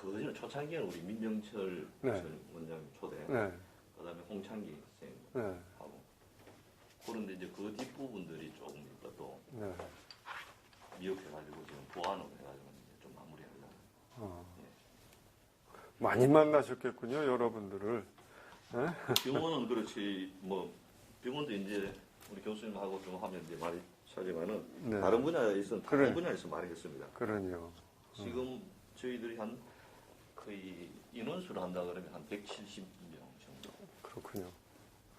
그 초창기에는 우리 민병철 네. 원장님 초대, 네. 그다음에 홍창기 네. 선생님하고 그런데 이제 그 뒷부분들이 조금 또 네. 미흡해가지고 지금 보완을 해가지고 이제 좀 마무리하려고. 많이 만나셨겠군요, 여러분들을. 네? 병원은 그렇지 뭐 병원도 이제 우리 교수님하고 좀 하면 이제 많이 하지만은 네. 다른 분야에서는 다른 그래. 분야에서 많이 했습니다. 그러니요. 지금 저희들이 한 거의 인원수를 한다 그러면 한 170명 정도. 그렇군요.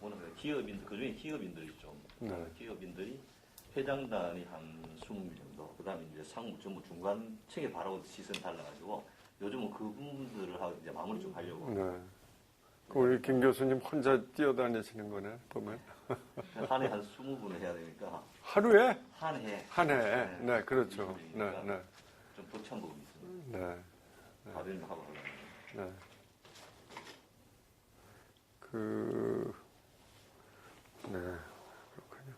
오늘 기업인들 그중에 기업인들이 좀 네. 기업인들이 회장단이 한 20명 정도. 그다음에 이제 상무 전부 중간층에 바라보는 시선 달라가지고 요즘은 그분들을 하고 이제 마무리 좀 하려고. 네. 우리 김 교수님 혼자 뛰어다니시는 거네, 보면. 한 해 한 20분을 해야 되니까. 하루에? 한 해. 한 해. 네, 그렇죠. 네, 네. 좀 벅찬 부분이 있습니다. 네. 다른 하고 하려고. 네. 네, 그렇군요.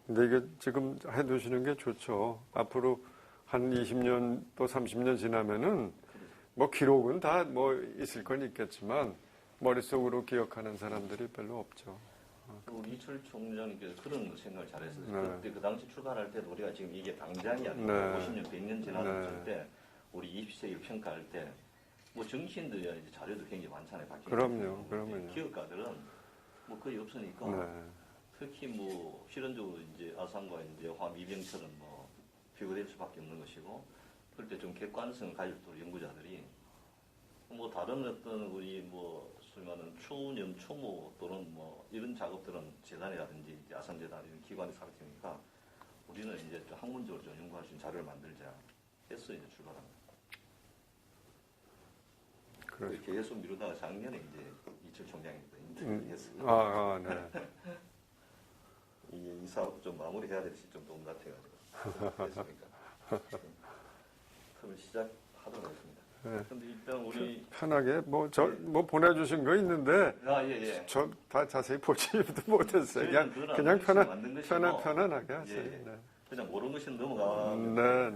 근데 이게 지금 해두시는 게 좋죠. 앞으로 한 20년 또 30년 지나면은 뭐 기록은 다 뭐 있을 건 있겠지만 머릿속으로 기억하는 사람들이 별로 없죠. 우리 이철 총장님께서 그런 생각을 잘했어요. 네. 그때 그 당시 출발할 때도 우리가 지금 이게 당장이 아니고 네. 50년, 100년 지났을 네. 때 우리 20세기를 평가할 때 뭐 정치인들이야 이제 자료도 굉장히 많잖아요. 그럼요, 그러면요. 기업가들은 뭐 거의 없으니까 네. 특히 뭐 실현적으로 이제 아산과 이제 화미병처럼 뭐 비교될 수밖에 없는 것이고 그럴 때 좀 객관성을 가질 수 있는 연구자들이 뭐 다른 어떤 우리 뭐 소위 말하는 추년 추모 또는 뭐 이런 작업들은 재단이라든지 이제 아산재단 이런 기관이 살 테니까 우리는 이제 좀 학문적으로 좀 연구할 수 있는 자료를 만들자 해서 이제 출발합니다. 그렇죠. 계속 미루다가 작년에 이제 이철 총장님도 인터뷰를 했어요. 네. 이게 이 사업 좀 마무리해야 될 시점도 온 것 같아가지고 됐으니까 그럼 시작하도록 하겠습니다. 네. 근데 일단 우리 편하게 뭐 보내주신 거 있는데 예. 저 다 자세히 보지도 못했어요. 그냥 편안하게 하세요. 예. 네. 그냥 모르는 것이 넘어가. 네.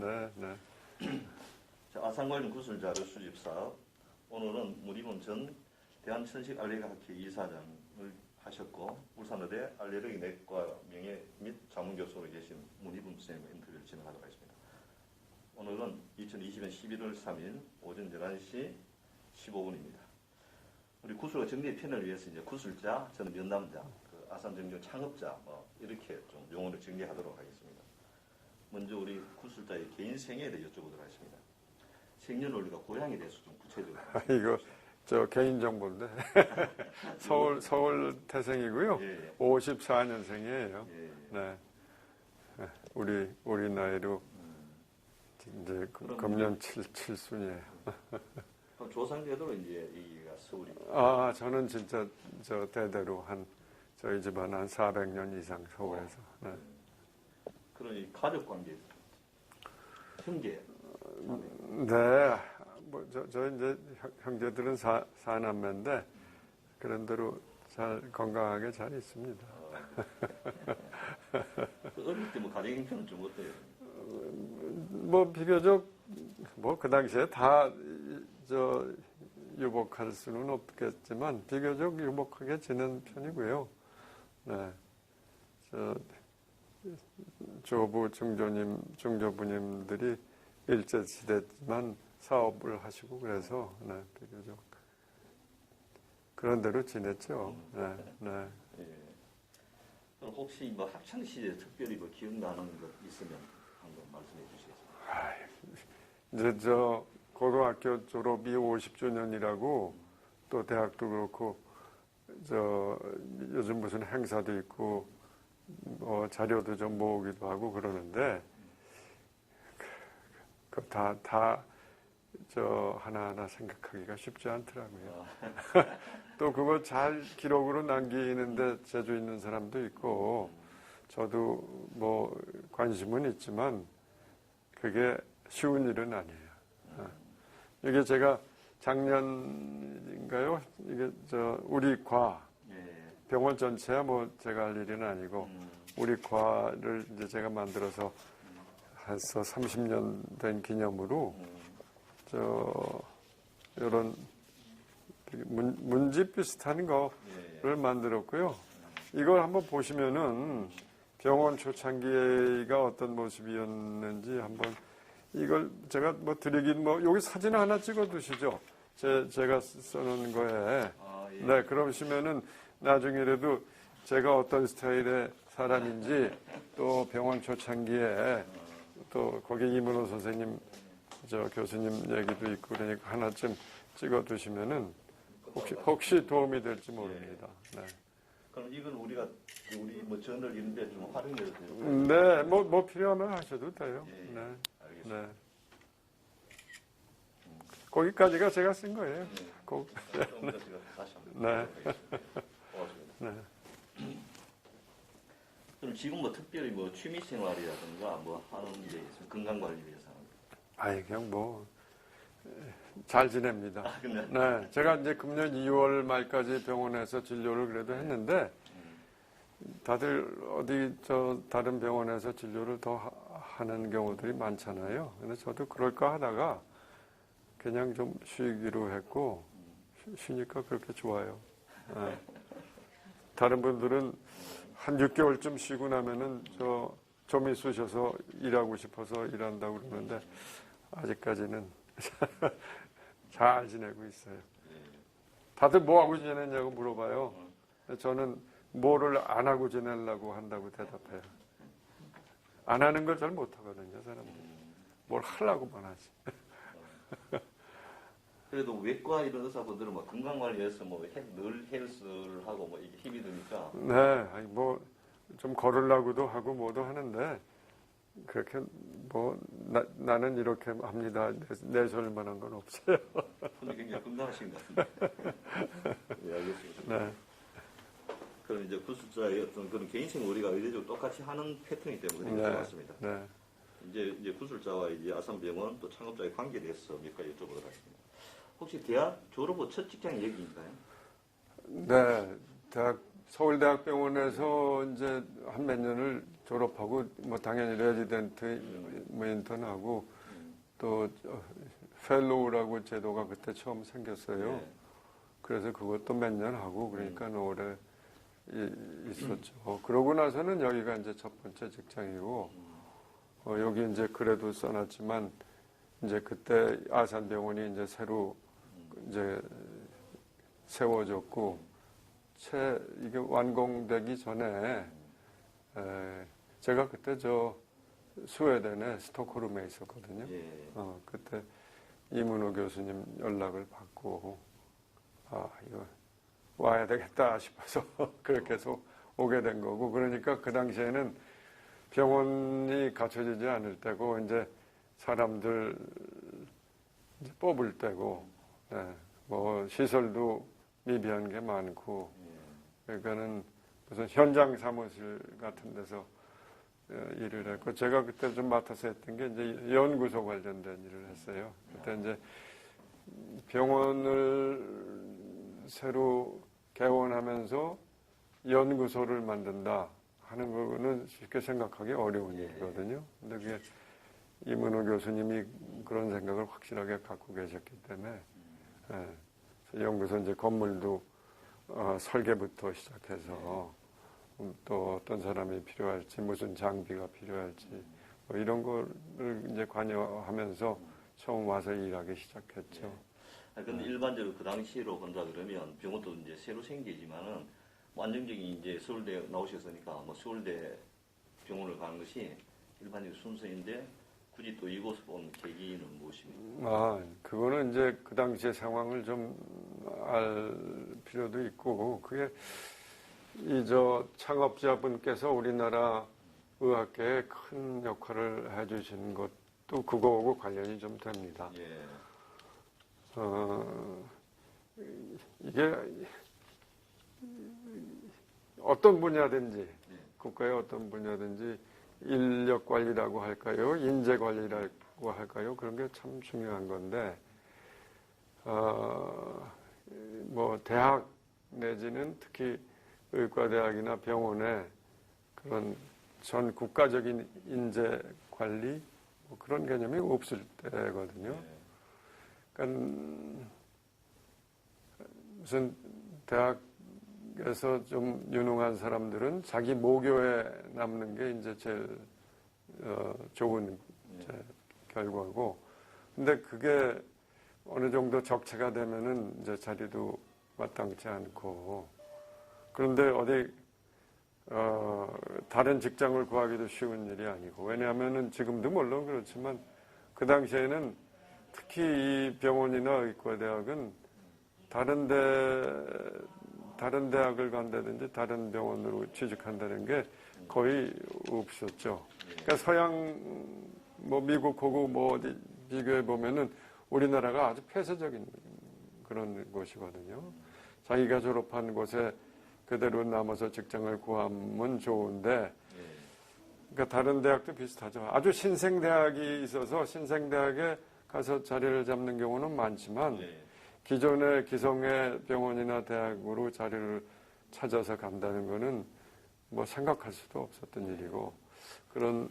자, 아산관련 구술자료 수집 사업. 오늘은 문희범 전 대한천식알레르기학회 이사장을 하셨고 울산의대 알레르기 내과 명예 및 자문교수로 계신 문희범 선생님과 인터뷰를 진행하도록 하겠습니다. 오늘은 2020년 11월 3일 오전 11시 15분입니다. 우리 구술과 정리의 편을 위해서 이제 구술자, 저는 면담자, 그 아산정교 창업자 뭐 이렇게 좀 용어를 정리하도록 하겠습니다. 먼저 우리 구술자의 개인 생애에 대해 여쭤보도록 하겠습니다. 생년월일과 고향에 대해서 좀 구체적으로. 이거 저 개인 정보인데 서울 태생이고요. 예. 54년생이에요. 예. 네. 우리 나이로 이제 금년 7순이에요. 그럼 조상제도로 이제 이가 서울이고. 저는 진짜 저 대대로 저희 집안 한 400년 이상 서울에서. 네. 그러니 가족 관계, 형제. 네, 저 이제 형제들은 사남매인데 그런 대로 잘 건강하게 잘 있습니다. 어릴 때 뭐 가정 형편은 좀 어때요? 뭐 비교적 뭐 그 당시에 다 유복할 수는 없겠지만 비교적 유복하게 지낸 편이고요. 네, 조부 중조부님들이 일제시대지만 사업을 하시고 그래서 네, 비교적 그런 대로 지냈죠. 네. 예. 그럼 혹시 뭐 학창 시절에 특별히 뭐 기억나는 것 있으면 한번 말씀해 주시겠습니까? 이제 고등학교 졸업이 50주년이라고 또 대학도 그렇고 요즘 무슨 행사도 있고 뭐 자료도 좀 모으기도 하고 그러는데 다 하나하나 생각하기가 쉽지 않더라고요. 또 그거 잘 기록으로 남기는데 재주 있는 사람도 있고 저도 뭐 관심은 있지만 그게 쉬운 일은 아니에요. 이게 제가 작년인가요? 이게 우리 병원 전체야 뭐 제가 할 일은 아니고 우리 과를 이제 제가 만들어서 해서 30년 된 기념으로 이런 문집 비슷한 거를 만들었고요. 이걸 한번 보시면은 병원 초창기가 어떤 모습이었는지 한번 이걸 제가 뭐 드리긴 여기 사진 하나 찍어 두시죠. 제가 써놓은 거에. 네, 그러시면은 나중에라도 제가 어떤 스타일의 사람인지 또 병원 초창기에 또 거기 이문호 선생님 교수님 얘기도 있고 그러니까 하나쯤 찍어 두시면은 혹시 도움이 될지 모릅니다. 네. 그럼 이건 우리 뭐 저널 이런데 좀 활용해도 돼요? 네, 뭐 필요하면 하셔도 돼요. 예, 네. 알겠습니다. 네. 거기까지가 제가 쓴 거예요. 네. 꼭. 좀 더 제가 다시 한번 네. 고맙습니다. 네. 그럼 지금 뭐 특별히 뭐 취미 생활이라든가 뭐 하는 게 있으면 건강 관리 위해서 하는 거. 그냥 잘 지냅니다. 네. 제가 이제 금년 2월 말까지 병원에서 진료를 그래도 했는데 다들 다른 병원에서 진료를 더 하는 경우들이 많잖아요. 근데 저도 그럴까 하다가 그냥 좀 쉬기로 했고 쉬니까 그렇게 좋아요. 네. 다른 분들은 한 6개월쯤 쉬고 나면은 좀 있으셔서 일하고 싶어서 일한다고 그러는데 아직까지는 잘 지내고 있어요. 다들 뭐 하고 지내냐고 물어봐요. 저는 뭐를 안 하고 지내려고 한다고 대답해요. 안 하는 걸 잘 못하거든요, 사람들. 뭘 하려고만 하지. 그래도 외과 이런 의사분들은 뭐 건강 관리해서 늘 헬스를 하고 뭐 이게 힘이 드니까. 네, 좀 걸으려고도 하고 뭐도 하는데 그렇게 나는 이렇게 합니다. 내세울 만한 건 없어요. 근데 굉장히 건강하신 것 같은데. 네, 알겠습니다. 네. 그럼 이제 구술자의 어떤 그런 개인생 우리가 의례적으로 똑같이 하는 패턴이기 때문에 굉장히 좋았습니다. 네. 이제 구술자와 이제 아산병원 또 창업자의 관계에 대해서 몇 가지 여쭤보도록 하겠습니다. 혹시 대학 졸업 후 첫 직장이 여기인가요? 네, 서울대학병원에서 이제 한 몇 년을 졸업하고 당연히 레지던트 인턴하고 또 펠로우라고 제도가 그때 처음 생겼어요. 네. 그래서 그것도 몇 년 하고 그러니까 오래 있었죠. 그러고 나서는 여기가 이제 첫 번째 직장이고 여기 이제 그래도 써놨지만 이제 그때 아산병원이 이제 새로 이제 세워졌고 이게 완공되기 전에 제가 그때 스웨덴의 스톡홀름에 있었거든요. 예. 그때 이문호 교수님 연락을 받고 이거 와야 되겠다 싶어서 그렇게 해서 오게 된 거고 그러니까 그 당시에는 병원이 갖춰지지 않을 때고 이제 사람들 이제 뽑을 때고 시설도 미비한 게 많고 그러니까는 무슨 현장 사무실 같은 데서 일을 했고 제가 그때 좀 맡아서 했던 게 이제 연구소 관련된 일을 했어요. 그때 이제 병원을 새로 개원하면서 연구소를 만든다 하는 거는 쉽게 생각하기 어려운 일이거든요. 근데 그게 이문호 교수님이 그런 생각을 확실하게 갖고 계셨기 때문에 연구소 이제 건물도 설계부터 시작해서 또 어떤 사람이 필요할지 무슨 장비가 필요할지 뭐 이런 거를 이제 관여하면서 처음 와서 일하기 시작했죠. 근데 일반적으로 그 당시로 본다 그러면 병원도 이제 새로 생기지만은 안정적인 이제 서울대 나오셨으니까 뭐 서울대 병원을 가는 것이 일반적인 순서인데 굳이 또 이곳을 온 계기는 무엇입니까? 그거는 이제 그 당시의 상황을 좀 알 필요도 있고, 그게 창업자분께서 우리나라 의학계에 큰 역할을 해주시는 것도 그거하고 관련이 좀 됩니다. 예. 이게 어떤 분야든지, 국가의 어떤 분야든지 인력 관리라고 할까요? 인재 관리라고 할까요? 그런 게 참 중요한 건데, 대학 내지는 특히 의과대학이나 병원에 그런 전 국가적인 인재 관리 그런 개념이 없을 때거든요. 그러니까 무슨 대학에서 좀 유능한 사람들은 자기 모교에 남는 게 이제 제일 좋은 이제 결과고, 근데 그게 어느 정도 적체가 되면은 이제 자리도 마땅치 않고, 그런데 어디 다른 직장을 구하기도 쉬운 일이 아니고, 왜냐하면은 지금도 물론 그렇지만 그 당시에는 특히 이 병원이나 의과대학은 다른 대학을 간다든지 다른 병원으로 취직한다는 게 거의 없었죠. 그러니까 서양 뭐 미국하고 뭐 어디 비교해 보면은 우리나라가 아주 폐쇄적인 그런 곳이거든요. 자기가 졸업한 곳에 그대로 남아서 직장을 구하면 좋은데, 그러니까 다른 대학도 비슷하죠. 아주 신생대학이 있어서 신생대학에 가서 자리를 잡는 경우는 많지만, 기존의 기성의 병원이나 대학으로 자리를 찾아서 간다는 거는 뭐 생각할 수도 없었던 일이고, 그런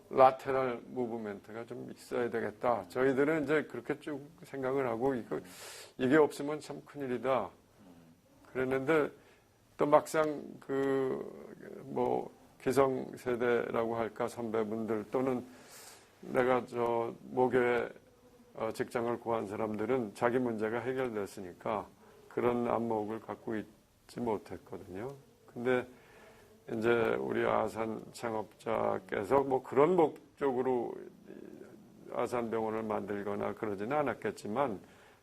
라테럴 무브멘트가 좀 있어야 되겠다. 저희들은 이제 그렇게 쭉 생각을 하고, 이게 없으면 참 큰일이다. 그랬는데, 또 막상 기성세대라고 할까, 선배분들 또는 내가 모교에 직장을 구한 사람들은 자기 문제가 해결됐으니까 그런 안목을 갖고 있지 못했거든요. 근데 이제 우리 아산 창업자께서 뭐 그런 목적으로 아산병원을 만들거나 그러지는 않았겠지만,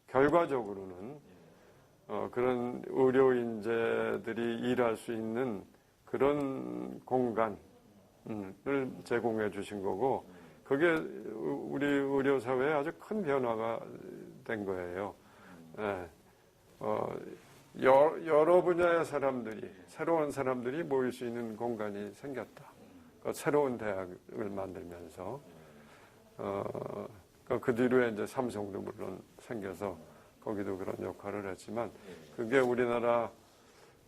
결과적으로는 그런 의료인재들이 일할 수 있는 그런 공간을 제공해 주신 거고, 그게 우리 의료사회에 아주 큰 변화가 된 거예요. 네. 여러 분야의 사람들이, 새로운 사람들이 모일 수 있는 공간이 생겼다. 새로운 대학을 만들면서, 그 뒤로 이제 삼성도 물론 생겨서 거기도 그런 역할을 했지만, 그게 우리나라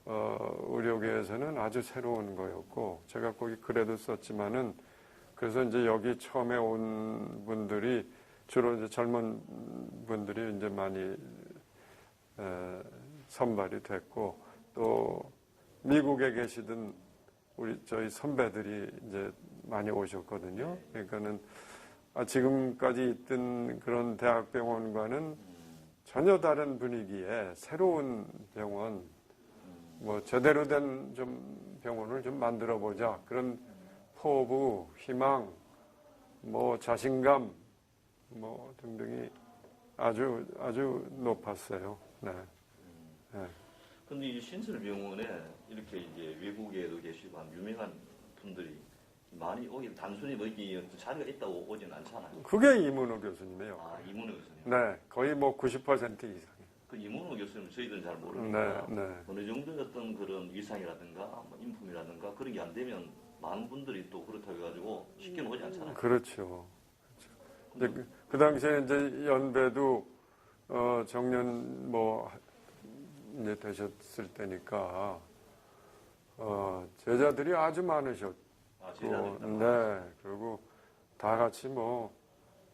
의료계에서는 아주 새로운 거였고, 제가 거기 글에도 썼지만은, 그래서 이제 여기 처음에 온 분들이 주로 이제 젊은 분들이 이제 많이 선발이 됐고, 또 미국에 계시던 저희 선배들이 이제 많이 오셨거든요. 그러니까는 지금까지 있던 그런 대학병원과는 전혀 다른 분위기의 새로운 병원, 뭐 제대로 된 좀 병원을 좀 만들어 보자, 그런 포부, 희망, 뭐 자신감, 뭐 등등이 아주 높았어요. 네. 네. 근데 이 신설병원에 이렇게 이제 외국에도 계시고 한 유명한 분들이 많이 오긴, 단순히 여기 자리가 있다고 오진 않잖아요. 그게 이문호 교수님이에요. 아, 이문호 교수님. 네, 거의 뭐 90% 이상. 그 이문호 교수님 저희들은 잘 모르니까 네, 네. 어느 정도 어떤 그런 위상이라든가 뭐 인품이라든가 그런 게 안 되면 많은 분들이 또 그렇다고 해가지고 쉽게 오지 않잖아요. 그렇죠. 이제 그 당시에 이제 연배도 정년 뭐 이제 되셨을 때니까 제자들이 아주 많으셨고, 네, 그리고 다 같이 뭐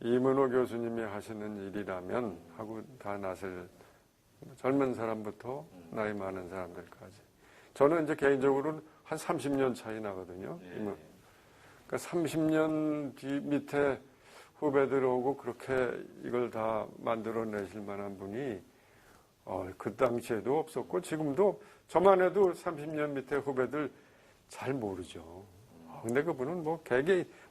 이문호 교수님이 하시는 일이라면 하고 다 나설 젊은 사람부터 나이 많은 사람들까지. 저는 이제 개인적으로는 한 30년 차이 나거든요. 그러니까 30년 뒤 밑에 후배들 오고 그렇게 이걸 다 만들어내실 만한 분이 그 당시에도 없었고, 지금도 저만 해도 30년 밑에 후배들 잘 모르죠. 근데 그분은 뭐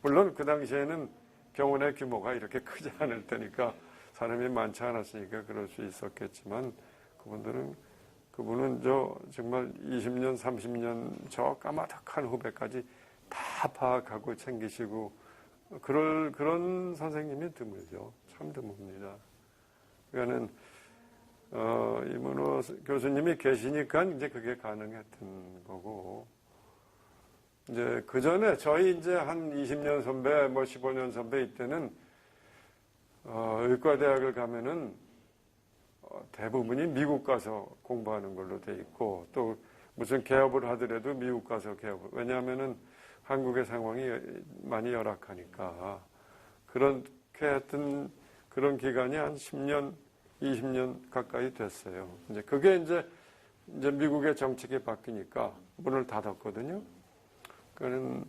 물론 그 당시에는 병원의 규모가 이렇게 크지 않을 테니까 사람이 많지 않았으니까 그럴 수 있었겠지만, 그분은 정말 20년, 30년 저 까마득한 후배까지 다 파악하고 챙기시고, 그런 선생님이 드물죠. 참 드뭅니다. 그러니까는, 이문호 교수님이 계시니까 이제 그게 가능했던 거고, 이제 그 전에 저희 이제 한 20년 선배, 뭐 15년 선배 이때는, 의과대학을 가면은, 대부분이 미국 가서 공부하는 걸로 돼 있고, 또 무슨 개업을 하더라도 미국 가서 개업을, 왜냐하면은 한국의 상황이 많이 열악하니까. 그렇게 했던 그런 기간이 한 10년, 20년 가까이 됐어요. 이제 그게 이제 미국의 정책이 바뀌니까 문을 닫았거든요. 그는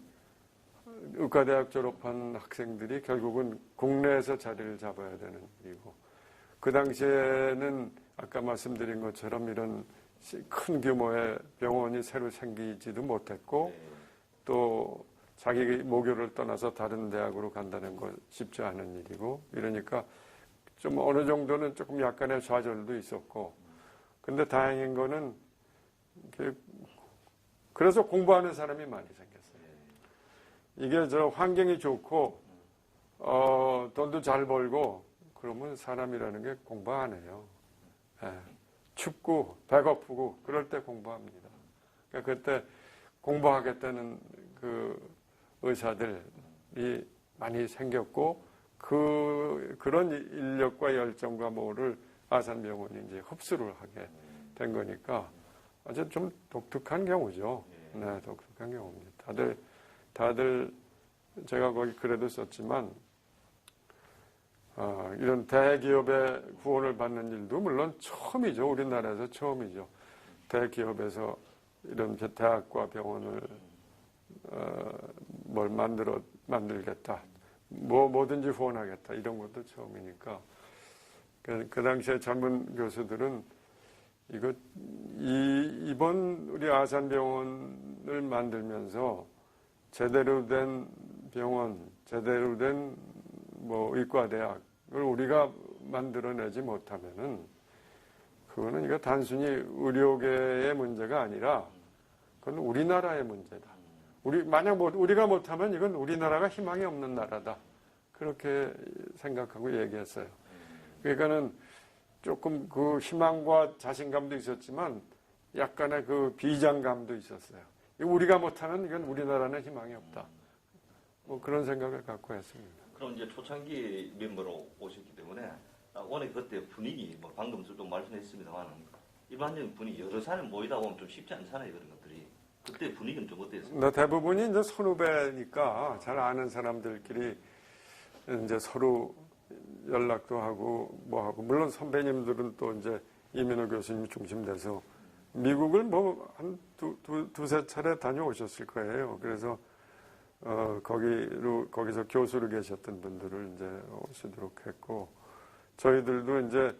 의과대학 졸업한 학생들이 결국은 국내에서 자리를 잡아야 되는 일이고, 그 당시에는 아까 말씀드린 것처럼 이런 큰 규모의 병원이 새로 생기지도 못했고, 또 자기 모교를 떠나서 다른 대학으로 간다는 건 쉽지 않은 일이고, 이러니까 좀 어느 정도는 조금 약간의 좌절도 있었고, 근데 다행인 거는 그래서 공부하는 사람이 많이 생겼어요. 이게 환경이 좋고 돈도 잘 벌고 그러면 사람이라는 게 공부 안 해요. 예. 춥고 배고프고 그럴 때 공부합니다. 그러니까 그때 공부하겠다는 그 의사들이 많이 생겼고, 그런 인력과 열정과 뭐를 아산병원이 이제 흡수를 하게 된 거니까 아주 좀 독특한 경우죠. 네, 독특한 경우입니다. 다들 제가 거기 글에도 썼지만 이런 대기업의 후원을 받는 일도 물론 처음이죠. 우리나라에서 처음이죠. 대기업에서 이런 대학과 병원을 뭘 만들겠다. 뭐든지 후원하겠다. 이런 것도 처음이니까. 그 당시에 젊은 교수들은 이번 우리 아산병원을 만들면서 제대로 된 병원, 제대로 된 의과대학을 우리가 만들어내지 못하면은 그거는 이거 단순히 의료계의 문제가 아니라 그건 우리나라의 문제다. 만약 우리가 못하면 이건 우리나라가 희망이 없는 나라다. 그렇게 생각하고 얘기했어요. 그러니까는 조금 그 희망과 자신감도 있었지만 약간의 그 비장감도 있었어요. 우리가 못하면 이건 우리나라는 희망이 없다. 그런 생각을 갖고 했습니다. 그럼 이제 초창기 멤버로 오셨기 때문에 오늘 그때 분위기, 방금 저도 말씀했습니다만 일반적인 분위기, 여러 사람이 모이다 보면 좀 쉽지 않잖아요, 그런 것들이. 그때 분위기는 좀 어땠어요? 대부분이 이제 선후배니까 잘 아는 사람들끼리 이제 서로 연락도 하고 하고, 물론 선배님들은 또 이제 이민호 교수님 중심돼서 미국을 한 두세 차례 다녀오셨을 거예요. 그래서 거기서 교수로 계셨던 분들을 이제 오시도록 했고, 저희들도 이제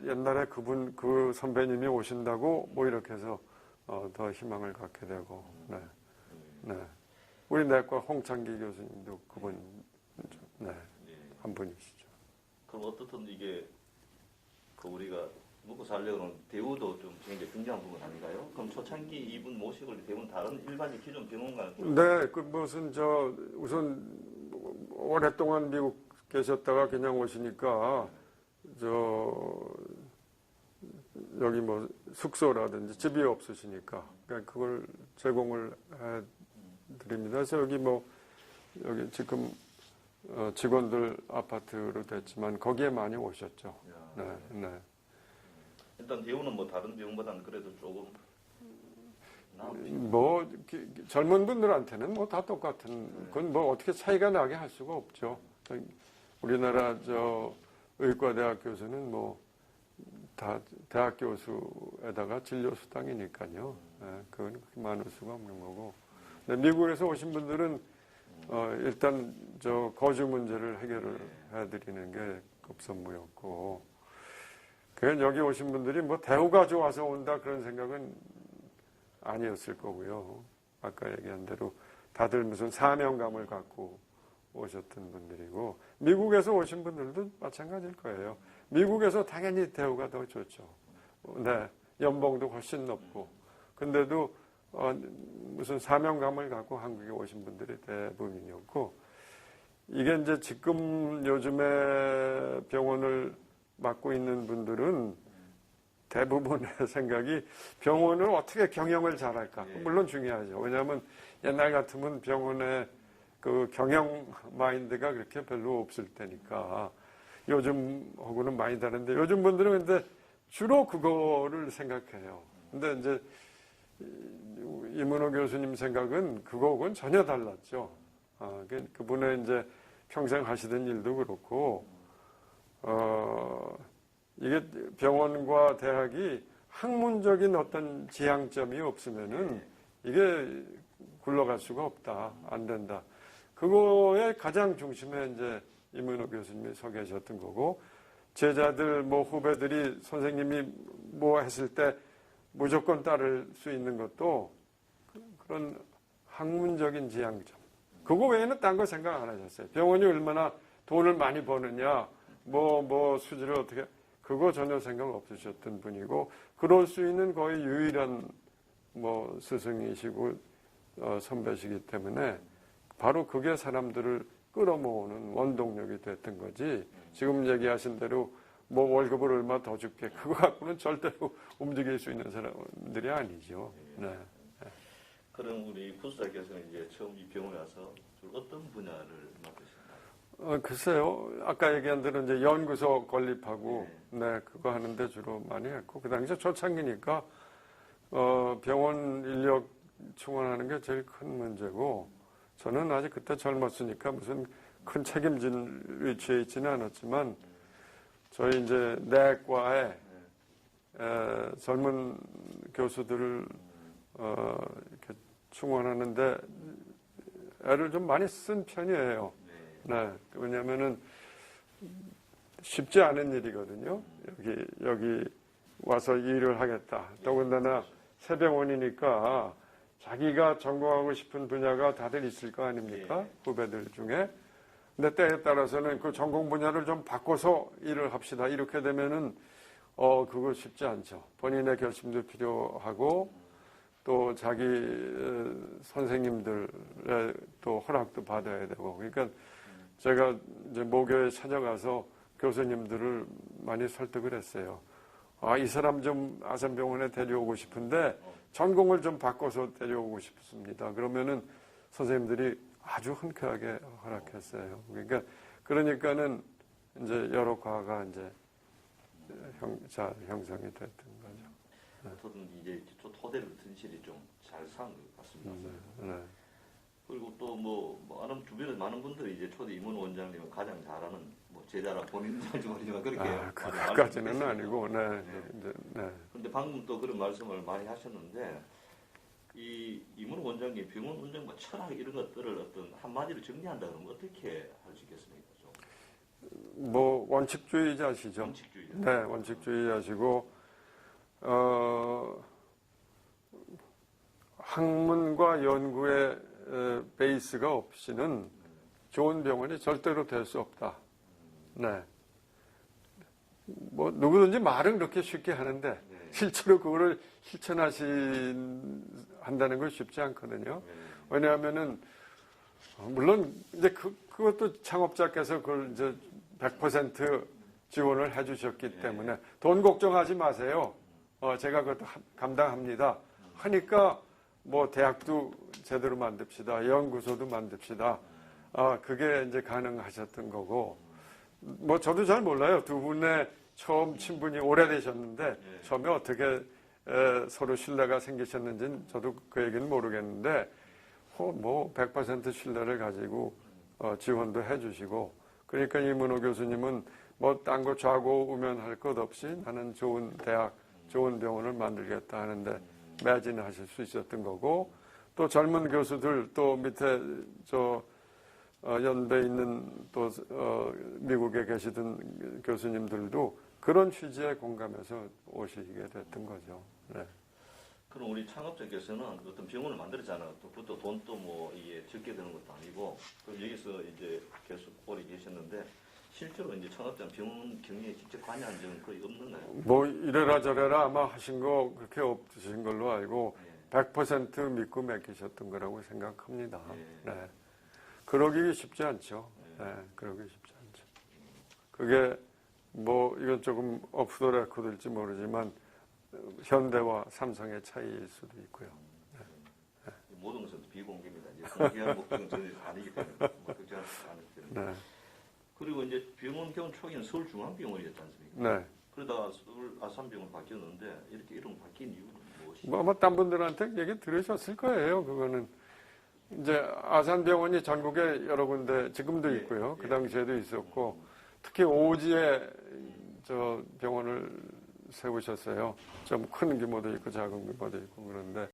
옛날에 그 선배님이 오신다고 이렇게 해서 더 희망을 갖게 되고, 네. 우리 내과 홍창기 교수님도 그분, 한 분이시죠. 그럼 어떻든 이게 우리가 먹고 살려는 대우도 좀 굉장히 중요한 부분 아닌가요? 그럼 초창기 이분 모시고 대우는 다른 일반적 기존 병원과는 좀... 네, 우선 오랫동안 미국 계셨다가 그냥 오시니까 여기 숙소라든지 집이 없으시니까 그러니까 그걸 제공을 해드립니다. 그래서 여기 지금 직원들 아파트로 됐지만 거기에 많이 오셨죠. 네. 일단 대우는 다른 병원보다는 그래도 조금 젊은 분들한테는 다 똑같은, 그건 어떻게 차이가 나게 할 수가 없죠. 우리나라 의과대학 교수는 다 대학 교수에다가 진료 수당이니까요. 그건 그렇게 많을 수가 없는 거고. 미국에서 오신 분들은 일단 거주 문제를 해결을 해드리는 게 급선무였고, 그냥 여기 오신 분들이 대우가 좋아서 온다 그런 생각은 아니었을 거고요. 아까 얘기한 대로 다들 무슨 사명감을 갖고 오셨던 분들이고, 미국에서 오신 분들도 마찬가지일 거예요. 미국에서 당연히 대우가 더 좋죠. 네, 연봉도 훨씬 높고. 근데도 무슨 사명감을 갖고 한국에 오신 분들이 대부분이었고, 이게 이제 지금 요즘에 병원을 맡고 있는 분들은 대부분의 생각이 병원을 어떻게 경영을 잘할까. 물론 중요하죠. 왜냐하면 옛날 같으면 병원의 그 경영 마인드가 그렇게 별로 없을 때니까. 요즘하고는 많이 다른데, 요즘 분들은 근데 주로 그거를 생각해요. 근데 이제 이문호 교수님 생각은 그거하고는 전혀 달랐죠. 그분의 이제 평생 하시던 일도 그렇고, 이게 병원과 대학이 학문적인 어떤 지향점이 없으면은 이게 굴러갈 수가 없다. 안 된다. 그거의 가장 중심에 이제 이문호 교수님이 서 계셨던 거고, 제자들, 뭐 후배들이 선생님이 뭐 했을 때 무조건 따를 수 있는 것도 그런 학문적인 지향점. 그거 외에는 딴 거 생각 안 하셨어요. 병원이 얼마나 돈을 많이 버느냐, 뭐 수지를 어떻게, 그거 전혀 생각 없으셨던 분이고, 그럴 수 있는 거의 유일한 뭐 스승이시고 선배시기 때문에 바로 그게 사람들을 끌어모으는 원동력이 됐던 거지. 지금 얘기하신 대로 뭐 월급을 얼마 더 줄게, 그거 갖고는 절대로 움직일 수 있는 사람들이 아니죠. 네. 그럼 우리 부수장께서는 이제 처음 이 병원에 와서 주로 어떤 분야를 맡으셨나요? 글쎄요. 아까 얘기한 대로 이제 연구소 건립하고, 네, 그거 하는데 주로 많이 했고, 그 당시에 초창기니까, 병원 인력 충원하는 게 제일 큰 문제고, 저는 아직 그때 젊었으니까 무슨 큰 책임질 위치에 있지는 않았지만, 저희 이제 내과에 젊은 교수들을 이렇게 충원하는데 애를 좀 많이 쓴 편이에요. 네, 왜냐면은 쉽지 않은 일이거든요. 여기 와서 일을 하겠다. 더군다나 새병원이니까 자기가 전공하고 싶은 분야가 다들 있을 거 아닙니까? 후배들 중에. 근데 때에 따라서는 그 전공 분야를 좀 바꿔서 일을 합시다. 이렇게 되면은 그거 쉽지 않죠. 본인의 결심도 필요하고 또 자기 선생님들의 또 허락도 받아야 되고. 그러니까 제가 이제 모교에 찾아가서 교수님들을 많이 설득을 했어요. 이 사람 좀 아산병원에 데려오고 싶은데 전공을 좀 바꿔서 데려오고 싶습니다. 그러면은 선생님들이 아주 흔쾌하게 허락했어요. 그러니까는 이제 여러 과가 이제 형성이 됐던 거죠. 어떻든지 이제 토대를 튼실히 좀 잘 쌓은 것 같습니다. 네. 그리고 또 주변에 많은 분들이 이제 초대 이문호 원장님은 가장 잘하는 뭐 제자라 본인 인정할지 모르지만 그렇게 그까지는 아니고, 네. 그런데 방금 또 그런 말씀을 많이 하셨는데 이 이문호 원장님 병원 운영과 철학 이런 것들을 어떤 한마디로 정리한다 그러면 어떻게 할 수 있겠습니까? 좀. 뭐 원칙주의자시죠. 원칙주의자. 네, 원칙주의자시고 학문과 연구의 베이스가 없이는 좋은 병원이 절대로 될 수 없다. 네. 뭐 누구든지 말은 그렇게 쉽게 하는데 실제로 그거를 실천한다는 건 쉽지 않거든요. 왜냐하면은 물론 이제 그것도 창업자께서 그걸 이제 100% 지원을 해주셨기 때문에 돈 걱정하지 마세요. 제가 그것도 감당합니다. 하니까 뭐 대학도 제대로 만듭시다. 연구소도 만듭시다. 그게 이제 가능하셨던 거고. 뭐 저도 잘 몰라요. 두 분의 처음 친분이 오래되셨는데 처음에 어떻게 서로 신뢰가 생기셨는지는 저도 그 얘기는 모르겠는데 뭐 100% 신뢰를 가지고 지원도 해주시고 그러니까 이문호 교수님은 뭐 딴 거 좌고 우면할 것 없이 나는 좋은 대학, 좋은 병원을 만들겠다 하는데 매진하실 수 있었던 거고 또 젊은 교수들 또 밑에 연배에 있는 또 미국에 계시던 교수님들도 그런 취지에 공감해서 오시게 됐던 거죠. 네. 그럼 우리 창업자께서는 어떤 병원을 만들었잖아요. 또 그것도 돈도 뭐 이게 적게 드는 것도 아니고 그럼 여기서 이제 계속 오래 계셨는데 실제로 이제 창업자는 병원 경영에 직접 관여한 적은 거의 없는가요? 뭐 이래라 저래라 아마 하신 거 그렇게 없으신 걸로 알고 100% 믿고 맡기셨던 거라고 생각합니다. 네. 그러기 쉽지 않죠. 네, 그러기 쉽지 않죠. 그게 뭐 이건 조금 오프 더 레코드일지 모르지만 현대와 삼성의 차이일 수도 있고요. 네. 모든 것은 비공개입니다. 이제 공개할 목적은 전혀 아니기 때문에 뭐 걱정하지 않으셔도 됩니다. 네. 그리고 이제 병원 경우 초기는 서울중앙병원이었지 않습니까? 네. 그러다가 서울 아산병원 바뀌었는데 이렇게 이름 바뀐 이유는 무엇이죠? 뭐 아마 딴 분들한테 얘기 들으셨을 거예요. 그거는 이제 아산병원이 전국에 여러 군데 지금도 있고요. 그 당시에도 있었고 특히 오지에 저 병원을 세우셨어요. 좀 큰 규모도 있고 작은 규모도 있고 그런데